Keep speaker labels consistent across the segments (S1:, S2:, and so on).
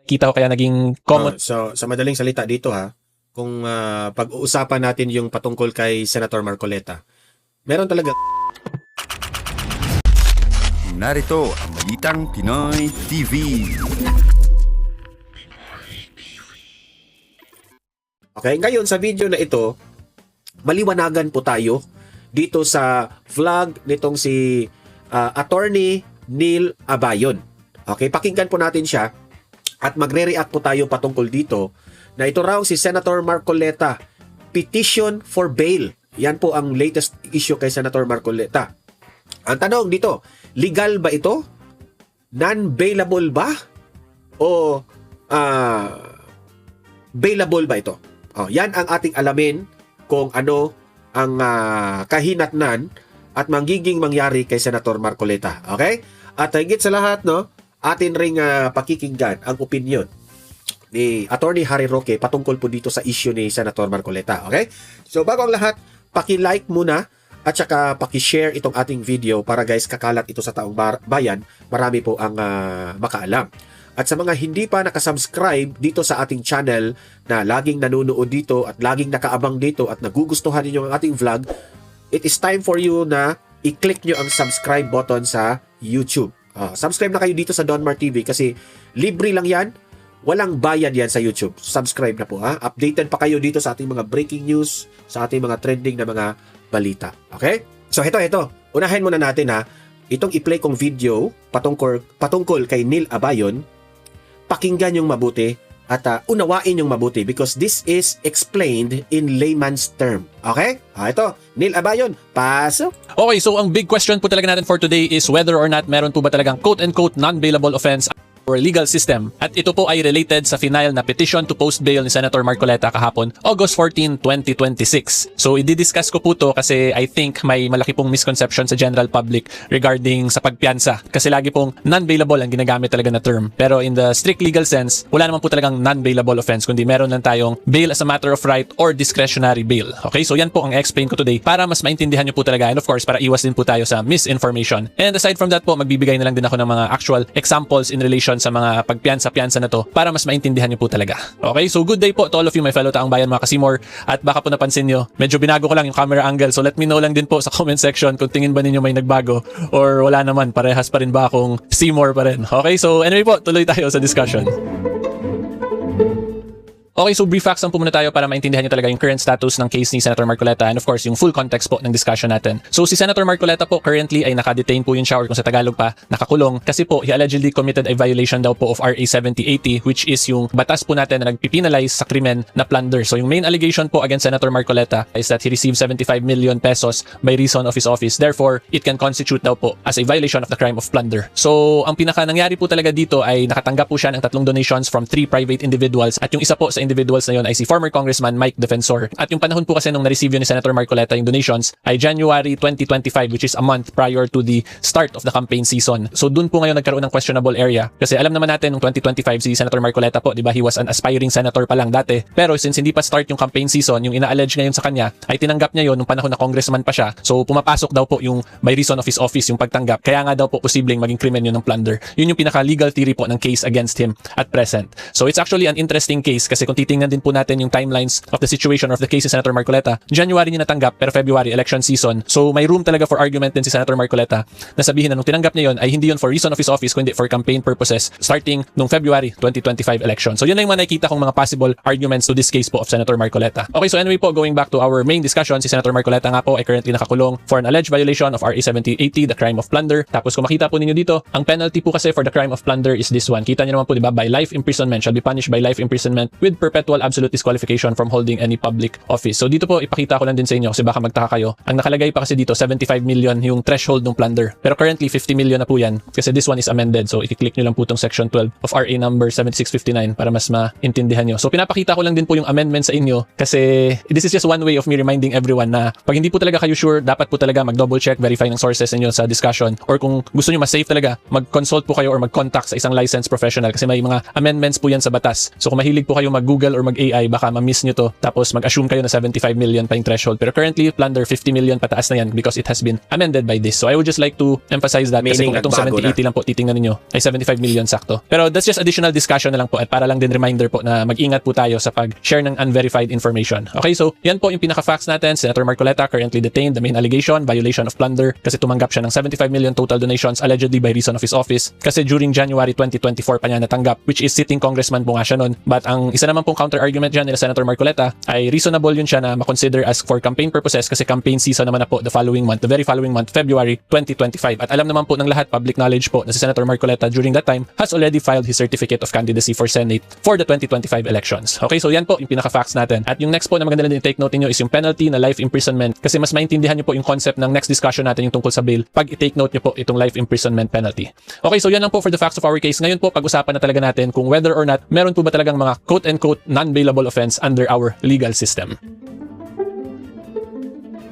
S1: nakikita ko kaya naging common.
S2: So sa madaling salita dito kung pag-uusapan natin yung patungkol kay Senator Marcoleta, meron talaga.
S3: Narito ang Balitang Pinoy TV.
S2: Okay, ngayon sa video na ito, maliwanagan po tayo dito sa vlog nitong si Attorney Neil Abayon. Okay, pakinggan po natin siya at magre-react po tayo patungkol dito na ito raw si Senator Marcoleta, petition for bail. Yan po ang latest issue kay Senator Marcoleta. Ang tanong dito, legal ba ito? Non-bailable ba? O bailable ba ito? Yan ang ating alamin kung ano ang kahinatnan at magiging mangyari kay Senator Marcoleta. Okay? At higit sa lahat, atin ring pakikinggan ang opinion ni Attorney Harry Roque patungkol po dito sa issue ni Senator Marcoleta. Okay? So bago ang lahat, paki-like muna at saka paki-share itong ating video para guys kakalat ito sa taong bayan. Marami po ang makaalam. At sa mga hindi pa nakasubscribe dito sa ating channel na laging nanonood dito at laging nakaabang dito at nagugustuhan ninyo ang ating vlog, it is time for you na i-click nyo ang subscribe button sa YouTube. Subscribe na kayo dito sa Donmar TV kasi libre lang yan. Walang bayad yan sa YouTube. Subscribe na po Updated pa kayo dito sa ating mga breaking news, sa ating mga trending na mga balita. Okay? So ito. Unahin muna natin itong i-play kong video patungkol kay Neil Abayon. Pakinggan yung mabuti at unawain yung mabuti because this is explained in layman's term. Okay? Ito, Neil Abayon, pasok.
S1: Okay, so ang big question po talaga natin for today is whether or not meron po ba talagang quote-unquote non-bailable offense or legal system. At ito po ay related sa final na petition to post bail ni Senator Marcoleta kahapon, August 14, 2026. So, i-discuss ko po to kasi I think may malaki pong misconception sa general public regarding sa pagpiyansa. Kasi lagi pong non-bailable ang ginagamit talaga na term. Pero in the strict legal sense, wala naman po talagang non-bailable offense, kundi meron lang tayong bail as a matter of right or discretionary bail. Okay, so yan po ang explain ko today para mas maintindihan nyo po talaga and of course para iwas din po tayo sa misinformation. And aside from that po, magbibigay na lang din ako ng mga actual examples in relation sa mga pagpiyansa-piyansa na to para mas maintindihan nyo po talaga. Okay, so good day po to all of you my fellow taong bayan mga kasimor. At baka po napansin nyo, medyo binago ko lang yung camera angle, so let me know lang din po sa comment section kung tingin ba ninyo may nagbago or wala naman, parehas pa rin ba akong Seymour pa rin. Okay, so anyway po, tuloy tayo sa discussion. Okay, so brief facts lang po muna tayo para maintindihan nyo talaga yung current status ng case ni Senator Marcoleta and of course yung full context po ng discussion natin. So si Senator Marcoleta po currently ay naka-detain po yun siya or kung sa Tagalog pa, nakakulong kasi po he allegedly committed a violation daw po of RA 7080 which is yung batas po natin na nagpipinalize sa krimen na plunder. So yung main allegation po against Senator Marcoleta is that he received 75 million pesos by reason of his office. Therefore, it can constitute daw po as a violation of the crime of plunder. So ang pinaka nangyari po talaga dito ay nakatanggap po siya ng 3 donations from 3 private individuals at yung isa po sa individuals na yun ay si former Congressman Mike Defensor. At yung panahon po kasi nung na-receive yun ni Senator Marcoleta yung donations ay January 2025 which is a month prior to the start of the campaign season. So dun po ngayon nagkaroon ng questionable area kasi alam naman natin nung 2025 si Senator Marcoleta po, di ba, he was an aspiring senator pa lang dati. Pero since hindi pa start yung campaign season, yung ina-allege ngayon sa kanya ay tinanggap niya yun nung panahon na congressman pa siya. So pumapasok daw po yung by reason of his office yung pagtanggap. Kaya nga daw po posibleng maging krimen yun ng plunder. Yun yung pinaka-legal theory po ng case against him at present. So it's actually an interesting case kasi kung titingnan din po natin yung timelines of the situation of the case ni Senator Marcoleta, January niya natanggap pero February election season. So may room talaga for argument din si Senator Marcoleta na sabihin na nung tinanggap niya yun ay hindi yun for reason of his office kundi for campaign purposes starting nung February 2025 election. So yun na yung mga nakikita kong mga possible arguments to this case po of Senator Marcoleta. Okay, so anyway po, going back to our main discussion, si Senator Marcoleta nga po ay currently nakakulong for an alleged violation of RA 7080, the crime of plunder. Tapos kung makita po ninyo dito, ang penalty po kasi for the crime of plunder is this one. Kita niyo naman po, di ba? By life imprisonment, shall be punished by life imprisonment with perpetual absolute disqualification from holding any public office. So dito po, ipakita ko lang din sa inyo kasi baka magtaka kayo. Ang nakalagay pa kasi dito, 75 million yung threshold ng plunder. Pero currently, 50 million na po yan kasi this one is amended. So i-click nyo lang po itong section 12 of RA number 7659 para mas maintindihan nyo. So pinapakita ko lang din po yung amendment sa inyo kasi this is just one way of me reminding everyone na pag hindi po talaga kayo sure, dapat po talaga mag-double check, verify ng sources ninyo sa discussion or kung gusto nyo mas safe talaga, mag-consult po kayo or mag-contact sa isang licensed professional kasi may mga amendments po yan sa batas. So kung mahilig po kayo mag-Google or mag-AI, baka ma-miss nyo to, tapos mag-assume kayo na 75 million pa yung threshold. Pero currently, Plunder 50 million pataas na yan because it has been amended by this. So I would just like to emphasize that kasi
S2: Meaning,
S1: kung itong
S2: nagbago
S1: 70-80 lang po titingnan ninyo ay 75 million sakto. Pero that's just additional discussion na lang po at para lang din reminder po na mag-ingat po tayo sa pag-share ng unverified information. Okay, so yan po yung pinaka-facts natin. Senator Marcoleta currently detained. The main allegation, violation of plunder kasi tumanggap siya ng 75 million total donations allegedly by reason of his office kasi during January 2024 pa niya natanggap, which is sitting congressman po nga siya nun. But ang isa naman pong counter-argument dyan nila Senator Marcoleta ay reasonable yun siya na makonsider as for campaign purposes kasi campaign season naman na po the very following month, February 2025. At alam naman po ng lahat, public knowledge po na si Senator Marcoleta during that time has already filed his certificate of candidacy for Senate for the 2025 elections. Okay, so yan po yung pinaka-facts natin. At yung next po na maganda na din take note niyo is yung penalty na life imprisonment kasi mas maintindihan niyo po yung concept ng next discussion natin yung tungkol sa bill pag i-take note niyo po itong life imprisonment penalty. Okay, so yan lang po for the facts of our case. Ngayon po, pag-usapan na talaga natin kung whether or not meron po ba talagang mga quote-unquote non-bailable offense under our legal system.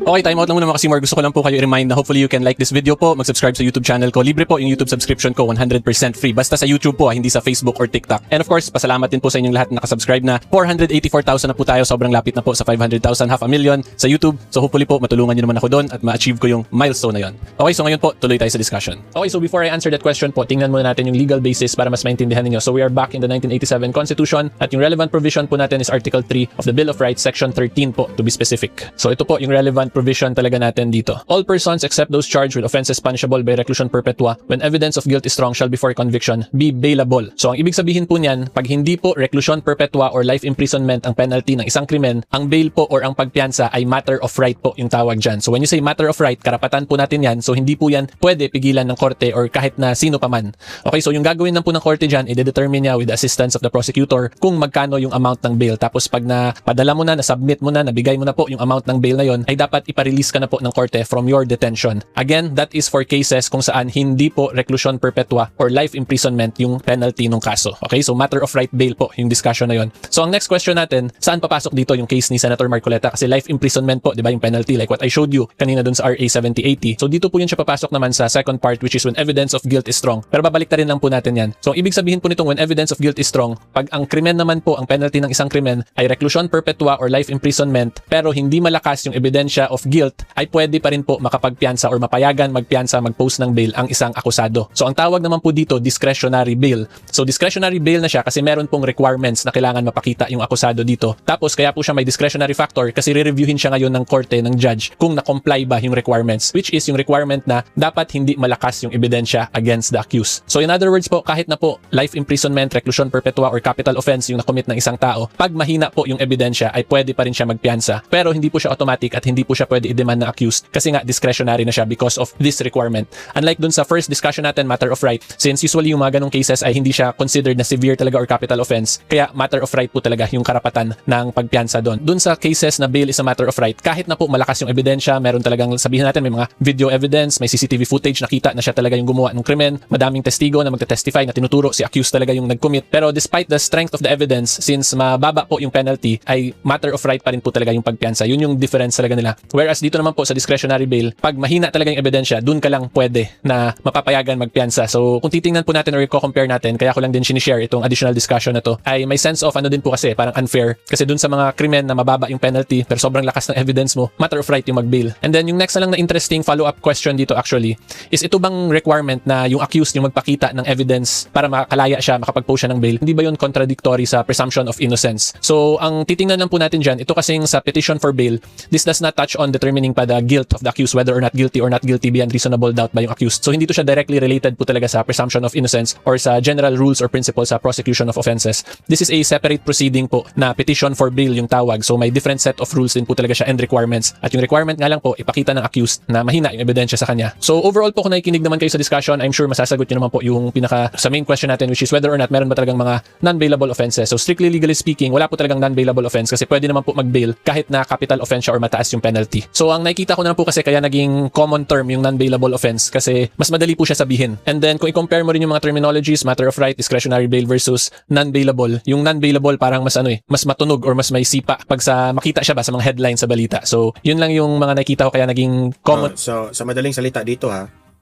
S1: Okay, time out lang muna mga kasimor. Gusto ko lang po kayo i-remind na hopefully you can like this video po, mag-subscribe sa YouTube channel ko. Libre po yung YouTube subscription ko, 100% free. Basta sa YouTube po, hindi sa Facebook or TikTok. And of course, pasalamat din po sa inyong lahat na nakasubscribe na. 484,000 na po tayo, sobrang lapit na po sa 500,000, half a million sa YouTube. So hopefully po, matulungan niyo naman ako doon at ma-achieve ko yung milestone na yon. Okay, so ngayon po, tuloy tayo sa discussion. Okay, so before I answer that question po, tingnan muna natin yung legal basis para mas maintindihan niyo. So we are back in the 1987 Constitution at yung relevant provision po natin is Article 3 of the Bill of Rights, Section 13 po, to be specific. So ito po yung relevant provision talaga natin dito. All persons except those charged with offenses punishable by reclusion perpetua when evidence of guilt is strong shall before conviction be bailable. So ang ibig sabihin po niyan, pag hindi po reclusion perpetua or life imprisonment ang penalty ng isang krimen, ang bail po or ang pagpiyansa ay matter of right po yung tawag dyan. So when you say matter of right, karapatan po natin yan. So hindi po yan pwede pigilan ng korte or kahit na sino pa man. Okay, so yung gagawin lang po ng korte dyan, i-determine niya with the assistance of the prosecutor kung magkano yung amount ng bail. Tapos pag napadala mo na, na-submit mo na, nabigay mo na po yung amount ng bail na yon, ay dapat iparelease ka na po ng korte from your detention. Again, that is for cases kung saan hindi po reclusion perpetua or life imprisonment yung penalty ng kaso. Okay, so matter of right bail po yung discussion na yon. So ang next question natin, saan papasok dito yung case ni Senator Marcoleta? Kasi life imprisonment po, di ba, yung penalty like what I showed you kanina dun sa RA 7080. So dito po yun siya papasok naman sa second part, which is when evidence of guilt is strong. Pero babalik rin lang po natin yan. So ang ibig sabihin po nitong when evidence of guilt is strong, pag ang krimen naman po, ang penalty ng isang krimen ay reclusion perpetua or life imprisonment, pero hindi malakas yung ebidensya of guilt, ay pwede pa rin po makapagpiyansa or mapayagan magpiyansa, mag-post ng bail ang isang akusado. So ang tawag naman po dito, discretionary bail. So discretionary bail na siya kasi meron pong requirements na kailangan mapakita yung akusado dito. Tapos kaya po siya may discretionary factor kasi re-reviewin siya ngayon ng korte, ng judge, kung na-comply ba yung requirements, which is yung requirement na dapat hindi malakas yung ebidensya against the accused. So in other words po, kahit na po life imprisonment, reclusion perpetua or capital offense yung nakomit ng isang tao, pag mahina po yung ebidensya ay pwede pa rin siya magpiyansa. Pero hindi po siya automatic at hindi po siya pwede i-demand ng accused kasi nga discretionary na siya because of this requirement. Unlike dun sa first discussion natin, matter of right, since usually yung mga ganong cases ay hindi siya considered na severe talaga or capital offense, kaya matter of right po talaga yung karapatan ng pagpiyansa doon. Dun sa cases na bail is a matter of right, kahit na po malakas yung ebidensya, meron talagang sabihin natin may mga video evidence, may CCTV footage, nakita na siya talaga yung gumawa ng krimen, madaming testigo na magte-testify na tinuturo si accused talaga yung nag-commit. Pero despite the strength of the evidence, since mababa po yung penalty, ay matter of right pa rin po talaga yung pagpiyansa. Yun yung difference talaga nila. Whereas dito naman po sa discretionary bail, pag mahina talaga yung ebidensya, dun ka lang pwede na mapapayagan magpiyansa. So kung titingnan po natin or i-compare natin, kaya ko lang din sinishare itong additional discussion na to, ay may sense of ano din po kasi, parang unfair. Kasi dun sa mga krimen na mababa yung penalty, pero sobrang lakas ng evidence mo, matter of right yung mag-bail. And then yung next na lang na interesting follow-up question dito actually, is ito bang requirement na yung accused yung magpakita ng evidence para makakalaya siya, makapag-post siya ng bail? Hindi ba yun contradictory sa presumption of innocence? So ang titingnan lang po natin dyan, ito kasing sa petition for bail, this does not touch on determining pa the guilt of the accused, whether or not guilty or not guilty beyond reasonable doubt by yung accused. So hindi to siya directly related po talaga sa presumption of innocence or sa general rules or principles sa prosecution of offenses. This is a separate proceeding po na petition for bail yung tawag. So may different set of rules din po talaga siya and requirements. At yung requirement nga lang po, ipakita ng accused na mahina yung ebidensya sa kanya. So overall po, kung nakikinig naman kayo sa discussion, I'm sure masasagot nyo naman po yung pinaka sa main question natin, which is whether or not meron ba talagang mga non-bailable offenses. So strictly legally speaking, wala po talagang non-bailable offense kasi pwede naman po mag-bail kahit na capital offense siya or mataas yung penalty. So ang nakikita ko na po kasi kaya naging common term yung non-bailable offense kasi mas madali po siya sabihin. And then kung i-compare mo rin yung mga terminologies, matter of right, discretionary bail versus non-bailable, yung non-bailable parang mas mas matunog or mas may sipa pag sa makita siya ba sa mga headlines sa balita. So yun lang yung mga nakita ko kaya naging common.
S2: So sa madaling salita dito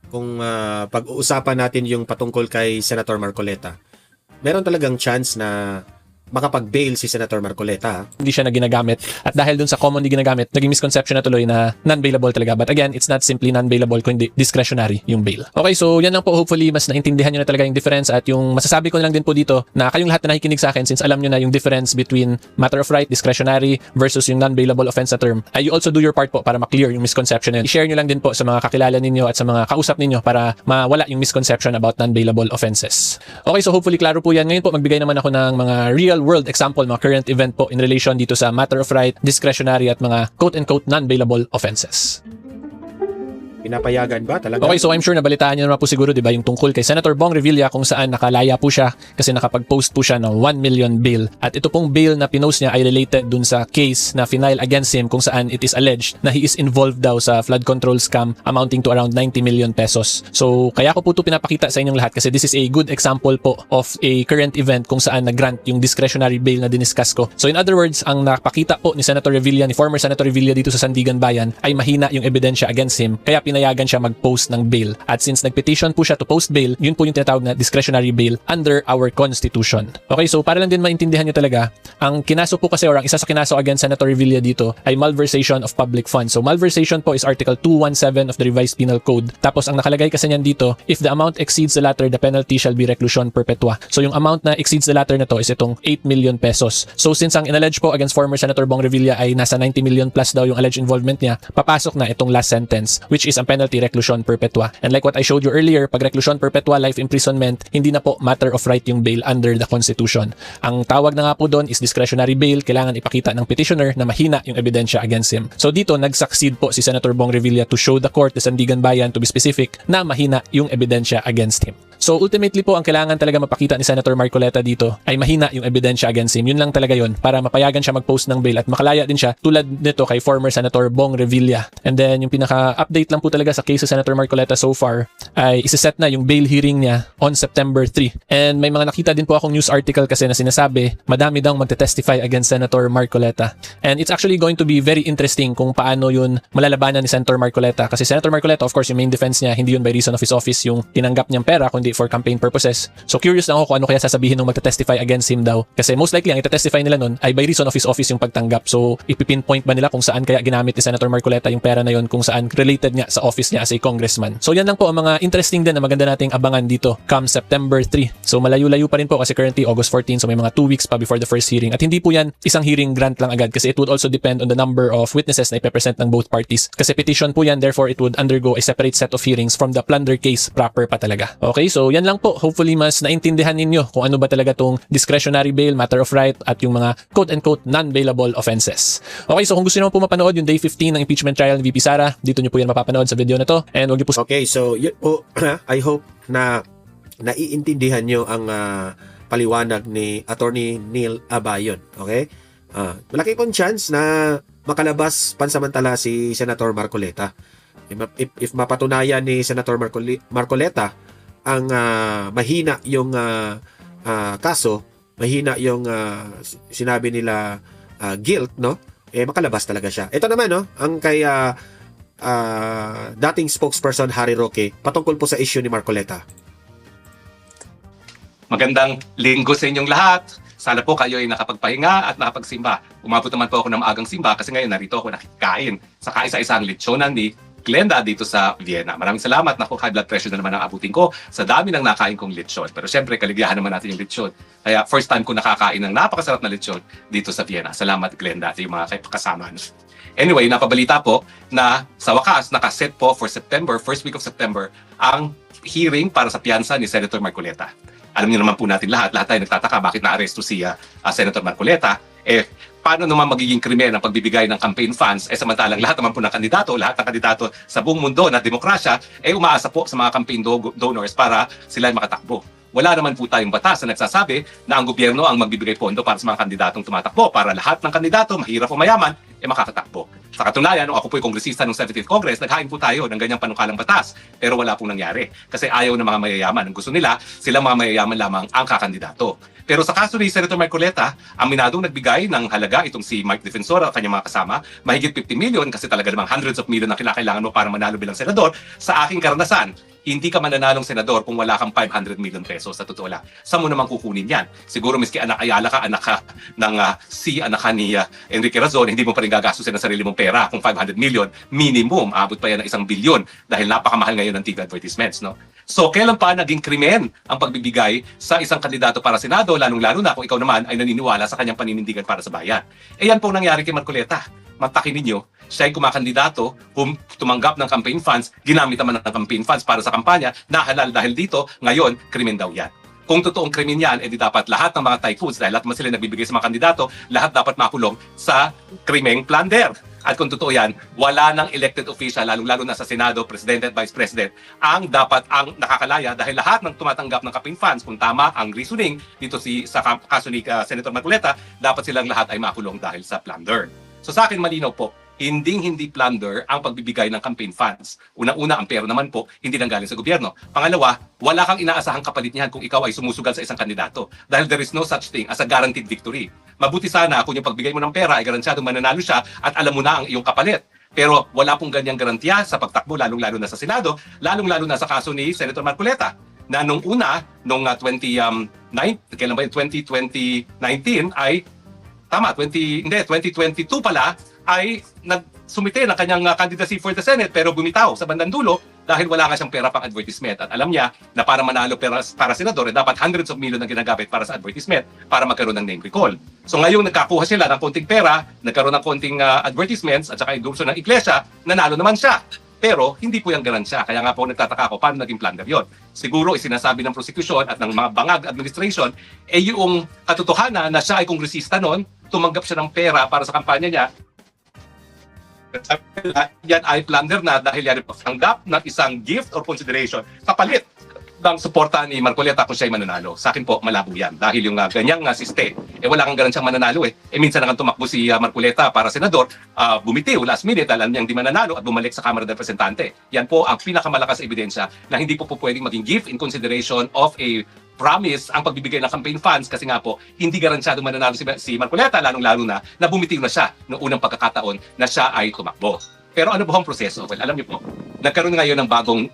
S2: kung pag-uusapan natin yung patungkol kay Senator Marcoleta, meron talagang chance na makapag-bail si Senator Marcoleta.
S1: Hindi siya na ginagamit. At dahil dun sa commonly ginagamit, naging misconception na tuloy na non-bailable talaga. But again, it's not simply non-bailable, kundi discretionary yung bail. Okay, so yan lang po. Hopefully, mas naintindihan nyo na talaga yung difference. At yung masasabi ko na lang din po dito, na kayong lahat na nakikinig sa akin, since alam nyo na yung difference between matter of right, discretionary, versus yung non-bailable offense na term, ay you also do your part po para ma-clear yung misconception na yun. I-share nyo lang din po sa mga kakilala ninyo at sa mga kausap ninyo para mawala yung misconception about non-bailable offenses. Okay, so hopefully klaro po yan. Ngayon po, magbigay naman ako ng mga real-world example, mga current event po in relation dito sa matter of right, discretionary at mga quote-unquote non-bailable offenses.
S2: Pinapayagan ba talaga?
S1: Okay, so I'm sure nabalitaan niyo naman po siguro, 'di ba, yung tungkol kay Senator Bong Revilla kung saan nakalaya po siya kasi nakapag-post po siya ng 1 million bail. At ito pong bail na pinost niya ay related dun sa case na final against him kung saan it is alleged na he is involved daw sa flood control scam amounting to around 90 million pesos. So, kaya ko po ito pinapakita sa inyong lahat kasi this is a good example po of a current event kung saan nag-grant yung discretionary bail na diniscuss ko. So, in other words, ang napakita po ni Senator Revilla, ni former Senator Revilla dito sa Sandigan Bayan ay mahina yung ebidensya against him. Kaya pinayagan siya mag-post ng bail. At since nag-petition po siya to post bail, yun po yung tinatawag na discretionary bail under our Constitution. Okay, so para lang din maintindihan nyo talaga, ang kinaso po kasi or ang isa sa kinaso against Senator Revilla dito ay malversation of public funds. So malversation po is Article 217 of the Revised Penal Code. Tapos ang nakalagay kasi niyan dito, if the amount exceeds the latter, the penalty shall be reclusion perpetua. So yung amount na exceeds the latter na to is itong 8 million pesos. So since ang inallege po against former Senator Bong Revilla ay nasa 90 million plus daw yung alleged involvement niya, papasok na itong last sentence, which is ang penalty reclusion perpetua. And like what I showed you earlier, pag reclusion perpetua, life imprisonment, hindi na po matter of right yung bail under the Constitution. Ang tawag na nga po doon is discretionary bail. Kailangan ipakita ng petitioner na mahina yung ebidensya against him. So dito, nag-succeed po si Senator Bong Revilla to show the court, the Sandigan Bayan, to be specific, na mahina yung ebidensya against him. So ultimately po, ang kailangan talaga mapakita ni Senator Marcoleta dito ay mahina yung ebidensya against him. Yun lang talaga yun para mapayagan siya mag-post ng bail at makalaya din siya tulad nito kay former Senator Bong Revilla. And then yung pinaka-update lang po talaga sa case sa Senator Marcoleta so far ay isiset na yung bail hearing niya on September 3. And may mga nakita din po akong news article kasi na sinasabi madami daw magte-testify against Senator Marcoleta. And it's actually going to be very interesting kung paano yun malalabanan ni Senator Marcoleta kasi Senator Marcoleta, of course, yung main defense niya hindi yun by reason of his office yung tinanggap niyang pera kundi for campaign purposes. So curious lang ako kung ano kaya sasabihin ng magte-testify against him daw kasi most likely ang ite-testify nila nun ay by reason of his office yung pagtanggap. So ipipinpoint ba nila kung saan kaya ginamit ni Senator Marcoleta yung pera na yun kung saan related nga sa office niya as a congressman. So yan lang po ang mga interesting din na maganda nating abangan dito come September 3. So malayo-layo pa rin po kasi currently August 14, so may mga 2 weeks pa before the first hearing. At hindi po yan isang hearing grant lang agad kasi it would also depend on the number of witnesses na ipepresent ng both parties. Kasi petition po yan, therefore it would undergo a separate set of hearings from the plunder case proper pa talaga. Okay, so yan lang po. Hopefully mas naintindihan ninyo kung ano ba talaga tong discretionary bail, matter of right at yung mga quote-unquote non-bailable offenses. Okay, so kung gusto nyo po mapanood yung day 15 ng impeachment trial ni VP Sara, dito nyo po yan mapapanood sa video na to. And wag nyo po
S2: Okay, so yun po, I hope na naiintindihan nyo ang paliwanag ni Attorney Neil Abayon. Okay? Malaki pong chance na makalabas pansamantala si Senator Marcoleta. If mapatunayan ni Senator Marcoleta ang mahina yung kaso, mahina yung sinabi nila guilt, no? Makalabas talaga siya. Ito naman, no? Ang kay dating spokesperson Harry Roque patungkol po sa issue ni Marcoleta.
S4: Magandang linggo sa inyong lahat. Sana po kayo ay nakapagpahinga at nakapagsimba. Umabot naman po ako ng maagang simba kasi ngayon narito ako nakikain sa kaisa-isang lechona ni Glenda dito sa Vienna. Maraming salamat. Naku, high blood pressure na naman ang abutin ko sa dami ng nakain kong lechon. Pero syempre, kaligayahan naman natin yung lechon. Kaya first time ko nakakain ng napakasarap na lechon dito sa Vienna. Salamat, Glenda, at yung mga kasama. Anyway, napabalita po na sa wakas, nakaset po for September, first week of September, ang hearing para sa piyansa ni Senator Marcoleta. Alam niyo naman po natin lahat tayo nagtataka bakit na-aresto si Senator Marcoleta. Paano naman magiging krimen ang pagbibigay ng campaign funds samantalang lahat naman po ng kandidato, lahat ng kandidato sa buong mundo na demokrasya umaasa po sa mga campaign donors para sila ay makatakbo. Wala naman po tayong batas na nagsasabi na ang gobyerno ang magbibigay pondo para sa mga kandidatong tumatakbo para lahat ng kandidato, mahirap o mayaman, makakatakbo. Sa katunayan, nung ako po'y kongresista ng 17th Congress, naghain po tayo ng ganyang panukalang batas. Pero wala pong nangyari. Kasi ayaw ng mga mayayaman. Ang gusto nila, silang mga mayayaman lamang ang kakandidato. Pero sa kaso ni Senator Marcoleta, aminadong nagbigay ng halaga itong si Mike Defensor at kanyang mga kasama, mahigit 50 million kasi talaga namang hundreds of million ang kinakailangan mo para manalo bilang senador. Sa aking karanasan, hindi ka mananalong senador kung wala kang 500 million pesos sa totoo lang. Saan mo naman kukunin yan? Siguro miski anak Ayala ka, anak ka ng anak ka ni Enrique Razon, hindi mo pa rin gagastusin ang sarili mong pera kung 500 million, minimum, abot pa yan ng 1 bilyon dahil napakamahal ngayon ng TV advertisements, no? So, kailan pa naging krimen ang pagbibigay sa isang kandidato para Senado, lalong-lalo na kung ikaw naman ay naniniwala sa kanyang paninindigan para sa bayan? Eh yan po nangyari kay Marcoleta. Mantakin ninyo, siya ay kumakandidato, tumanggap ng campaign funds, ginamit naman ng campaign funds para sa kampanya, nahalal dahil dito, ngayon, krimen daw yan. Kung totoong krimen yan, edi dapat lahat ng mga tycoons, dahil lahat naman sila nagbibigay sa mga kandidato, lahat dapat makulong sa krimeng plunder. At kung totoo yan, wala ng elected official, lalong-lalo na sa Senado, Presidente at Vice President, ang dapat ang nakakalaya dahil lahat ng tumatanggap ng campaign funds, kung tama ang reasoning dito sa kaso ni Senator Marcoleta, dapat silang lahat ay makulong dahil sa plunder. So sa akin malinaw po, hindi plunder ang pagbibigay ng campaign funds. Unang-una, ang pera naman po, hindi nang galing sa gobyerno. Pangalawa, wala kang inaasahang kapalit niyan kung ikaw ay sumusugal sa isang kandidato. Dahil there is no such thing as a guaranteed victory. Mabuti sana kung yung pagbigay mo ng pera ay garantisadong mananalo siya at alam mo na ang iyong kapalit. Pero wala pong ganyang garantiya sa pagtakbo, lalong-lalo na sa Senado, lalong-lalo na sa kaso ni Senator Marcoleta, na nung una, nung 2019 ay 2022 pala ay nagsumite ng kanyang candidacy for the Senate pero bumitaw sa bandang dulo dahil wala nga siyang pera pang advertisement at alam niya na para manalo para senador dapat hundreds of million ang ginagamit para sa advertisement para magkaroon ng name recall. So ngayong nagkakuha sila ng konting pera, nagkaroon ng konting advertisements at saka endorso ng iglesia, nanalo naman siya. Pero hindi po yung garansya. Kaya nga po nagtataka ako paano naging plunder yun. Siguro isinasabi ng prosecution at ng mga bangag administration yung katotohanan na siya ay kongresista noon, tumanggap siya ng pera para sa kampanya niya. Yan ay plunder na dahil yan ay patanggap ng isang gift or consideration kapalit ng suporta ni Marcoleta kung siya ay mananalo. Sa akin po, malabo yan. Dahil yung ganyang siste, wala kang garansyang mananalo minsan na tumakbo si Marcoleta para senador, bumitiw last minute, alam niyang di mananalo at bumalik sa Kamara ng Representante. Yan po ang pinakamalakas ebidensya na hindi po pwedeng maging gift in consideration of a promise ang pagbibigay ng campaign funds kasi nga po hindi garansyado mananalo si Marcoleta lalong-lalo na bumitiw na siya noong unang pagkakataon na siya ay tumakbo. Pero ano po ang proseso? Well, alam niyo po, nagkaroon ngayon ng bagong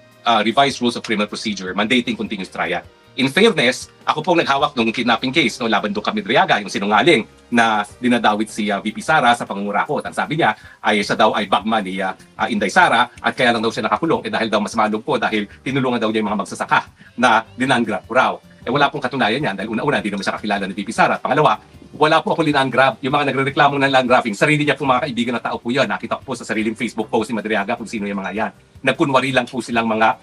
S4: revised rules of criminal procedure mandating continuous trial. In fairness, ako po naghawak ng kidnapping case laban do kami Driaga, yung sinungaling na dinadawit si VP Sara sa pangungurakot. Ang sabi niya ay siya daw ay bagman ni Inday Sara at kaya lang daw siya nakakulong dahil daw mas malog po dahil tinulungan daw niya yung mga magsasaka na dinangrab po raw. Wala pong katunayan yan dahil una-una hindi naman siya kakilala ni VP Sara. At pangalawa, wala po ako linangrab. Yung mga nagrereklamo ng land grabbing, sarili niya pong mga kaibigan na tao po yun. Nakita ko po sa sariling Facebook post ni Madriaga kung sino yung mga yan. Nagkunwari lang po silang mga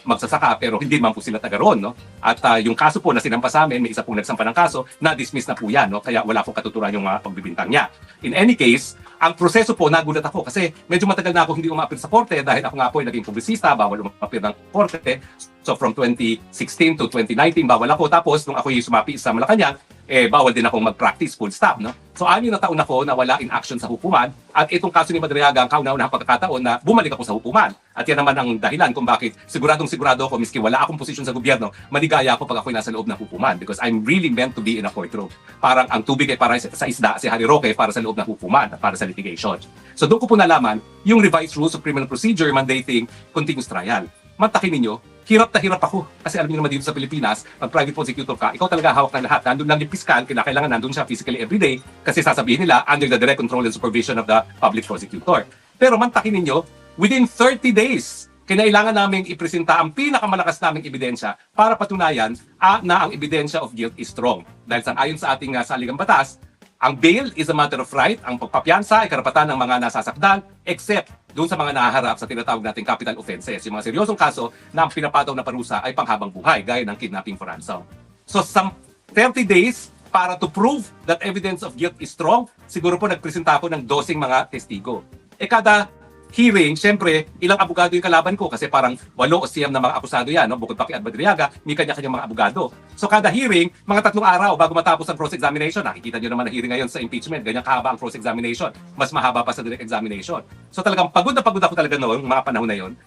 S4: magsasaka pero hindi man po sila taga roon, no? At yung kaso po na sinampa sa amin, may isa pong nagsampa ng kaso, na-dismiss na po yan, no? Kaya wala po katuturan yung pagbibintang niya. In any case, ang proseso po, nagulat ako kasi medyo matagal na ako hindi umapir sa korte dahil ako nga po ay naging publisista, bawal umapir ng korte. So from 2016 to 2019, bawal ako. Tapos nung ako yung sumapi sa Malacanang, bawal din akong mag-practice full stop, no? So 6 na taon ako na wala in action sa hukuman at itong kaso ni Madriaga ang kauna-unahang pagkakataon na bumalik ako sa hukuman. At yan naman ang dahilan kung bakit siguradong-sigurado ako miski wala akong posisyon sa gobyerno, maligaya ako pag ako'y nasa loob ng hukuman because I'm really meant to be in a courtroom. Parang ang tubig ay para sa isda, si Harry Roque para sa loob ng hukuman at para sa litigation. So doon ko po nalaman yung revised rules of criminal procedure mandating continuous trial. Mantakin ninyo, hirap na hirap ako. Kasi alam niyo naman dito sa Pilipinas, pag private prosecutor ka, ikaw talaga hawak ng lahat. Nandun lang yung piskal, kailangan nandun siya physically everyday kasi sasabihin nila under the direct control and supervision of the public prosecutor. Pero mantakin ninyo, within 30 days, kinailangan naming ipresenta ang pinakamalakas naming ebidensya para patunayan na ang ebidensya of guilt is strong. Dahil ayon sa ating saligang batas, ang bail is a matter of right, ang pagpapiyansa ay karapatan ng mga nasasakdal, except doon sa mga nahaharap sa tinatawag nating capital offenses, yung mga seryosong kaso na ang pinapataw na parusa ay panghabang buhay, gaya ng kidnapping for ransom. So, some 30 days para to prove that evidence of guilt is strong, siguro po nagpresenta ako ng 12 mga testigo. Kada hearing, syempre, ilang abogado yung kalaban ko kasi parang 8 o 9 na mga akusado yan, no? Bukod pa kay Madriaga, may kanya-kanyang mga abogado. So kada hearing, mga 3 araw bago matapos ang cross-examination, nakikita nyo naman na hearing ngayon sa impeachment, ganyan kahaba ang cross-examination, mas mahaba pa sa direct examination. So talagang pagod na pagod ako talaga noon, mga panahon na yon.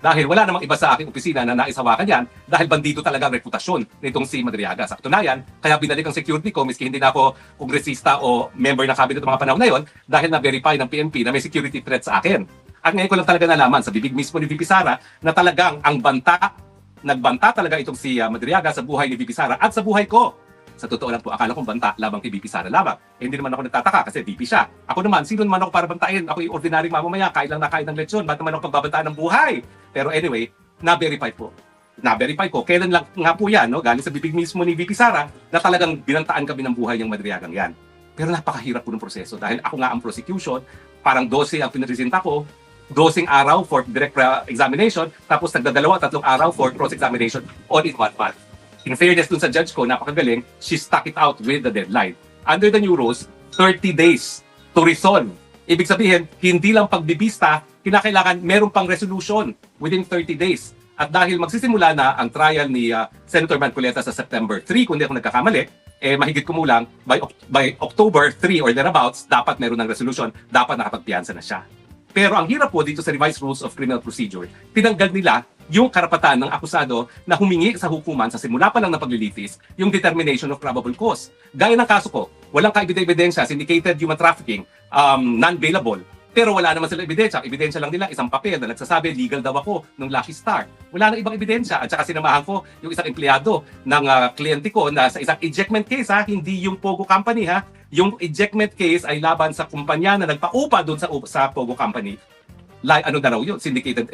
S4: Dahil wala namang iba sa aking opisina na naisawakan yan, dahil bandido talaga ang reputasyon nitong si Madriaga. Sa katunayan, kaya binalik ang security ko, miski hindi na ako kongresista o member ng cabinet ng mga panahon na yon, dahil na-verify ng PNP na may security threat sa akin. At ngayon ko lang talaga nalaman sa bibig mismo ni VP Sara na talagang nagbanta talaga itong si Madriaga sa buhay ni VP Sara at sa buhay ko. Sa totoo lang po, akala kong banta labang kay VP Sara lamang. Hindi naman ako nagtataka kasi VP siya. Ako naman, sino naman ako para bantain? Ako yung ordinaryong mamamaya, kain lang na kain ng lechon. Ba't naman ako pagbabantaan ng buhay? Pero anyway, na-verify po. Na-verify ko. Kailan lang nga po yan, no? Galing sa bibig mismo ni VP Sara na talagang binantaan kami ng buhay ng Madriagang yan. Pero napakahirap po ng proseso dahil ako nga ang prosecution, parang 12 ang pinrepresenta ko, 12 araw for direct examination, tapos nagdadalawa, 3 araw for cross-examination all in 1 month. In fairness dun sa judge ko, napakagaling, she stuck it out with the deadline. Under the new rules, 30 days to resolve. Ibig sabihin, hindi lang pagbibista, kinakailangan meron pang resolution within 30 days. At dahil magsisimula na ang trial ni Senator Marcoleta sa September 3, kung di ako nagkakamali, mahigit kumulang by October 3 or thereabouts, dapat meron ng resolution, dapat nakapagpiyansa na siya. Pero ang hirap po dito sa Revised Rules of Criminal Procedure, tinanggal nila yung karapatan ng akusado na humingi sa hukuman sa simula pa lang ng paglilitis yung determination of probable cause. Gaya ng kaso ko, walang kaebidensya, syndicated human trafficking, non-bailable. Pero wala naman sila ebidensya. Ebidensya lang nila, isang papel na nagsasabi, legal daw ako ng Lucky Star. Wala nang ibang ebidensya. At saka sinamahan ko yung isang empleyado ng kliyente ko na sa isang ejectment case, hindi yung Pogo Company. Yung ejectment case ay laban sa kumpanya na nagpaupa doon sa Pogo Company. Ano na raw yun? Syndicated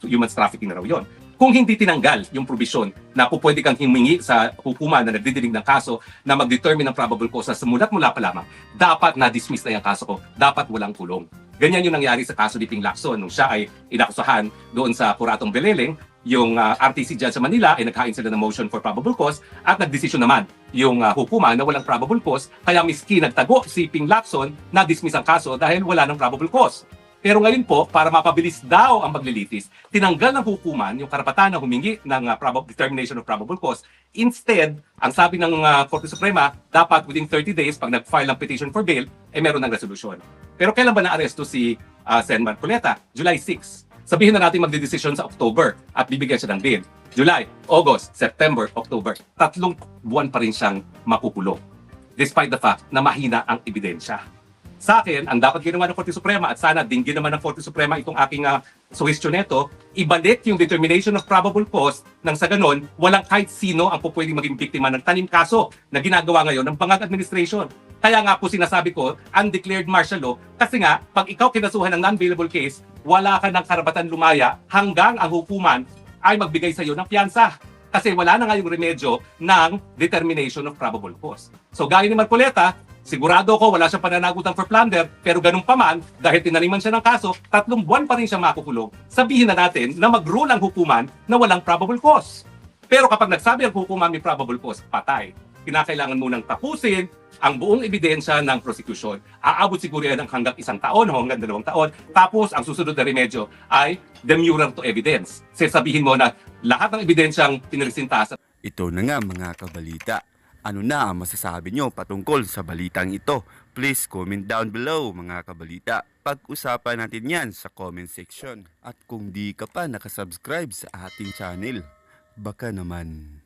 S4: human trafficking na raw yun. Kung hindi tinanggal yung provision na pwede kang humingi sa hukuman na nagdidinig ng kaso na mag-determine ng probable cause sa mula pa lamang, dapat na-dismiss na yung kaso ko, dapat walang kulong. Ganyan yung nangyari sa kaso ni Ping Lacson nung siya ay inakusahan doon sa Puratong Beleleng, yung RTC judge sa Manila ay naghain sila ng motion for probable cause at nagdesisyon naman yung hukuman na walang probable cause, kaya miski nagtago si Ping Lacson na dismiss ang kaso dahil wala ng probable cause. Pero ngayon po, para mapabilis daw ang paglilitis, tinanggal ng hukuman yung karapatan na humingi ng determination of probable cause. Instead, ang sabi ng Korte Suprema, dapat within 30 days, pag nag-file ng petition for bail, meron ng resolusyon. Pero kailan ba na-aresto si Sen. Marcoleta? July 6. Sabihin na natin magdedesisyon sa October at bibigyan siya ng bail. July, August, September, October. 3 buwan pa rin siyang makukulong. Despite the fact na mahina ang ebidensya. Sa akin, ang dapat ginawa ng Korte Suprema at sana dinggin naman ng Korte Suprema itong aking suhestyon neto, ibalik yung determination of probable cause nang sa ganon, walang kahit sino ang pwedeng maging biktima ng tanim kaso na ginagawa ngayon ng Bangag Administration. Kaya nga po sinasabi ko, undeclared martial law, kasi nga, pag ikaw kinasuhan ng non-bailable case, wala ka ng karapatan lumaya hanggang ang hukuman ay magbigay sa iyo ng piyansa. Kasi wala na nga yung remedyo ng determination of probable cause. So gaya ni Marcoleta, sigurado ko wala siyang pananagutan for plunder, pero ganun pa man, dahil tinaniman siya ng kaso, 3 buwan pa rin siya makukulong. Sabihin na natin na mag-rule ang hukuman na walang probable cause. Pero kapag nagsabi ang hukuman may probable cause, patay. Kinakailangan munang tapusin ang buong ebidensya ng prosecution. Aabot siguro yan hanggang 1 taon o hanggang 2 taon. Tapos ang susunod na remedyo ay demurrer to evidence. Sabihin mo na lahat ng ebidensyang pinresinta sa
S3: Ito na nga mga kabalita. Ano na ang masasabi nyo patungkol sa balitang ito? Please comment down below mga kabalita. Pag-usapan natin yan sa comment section. At kung di ka pa nakasubscribe sa ating channel, baka naman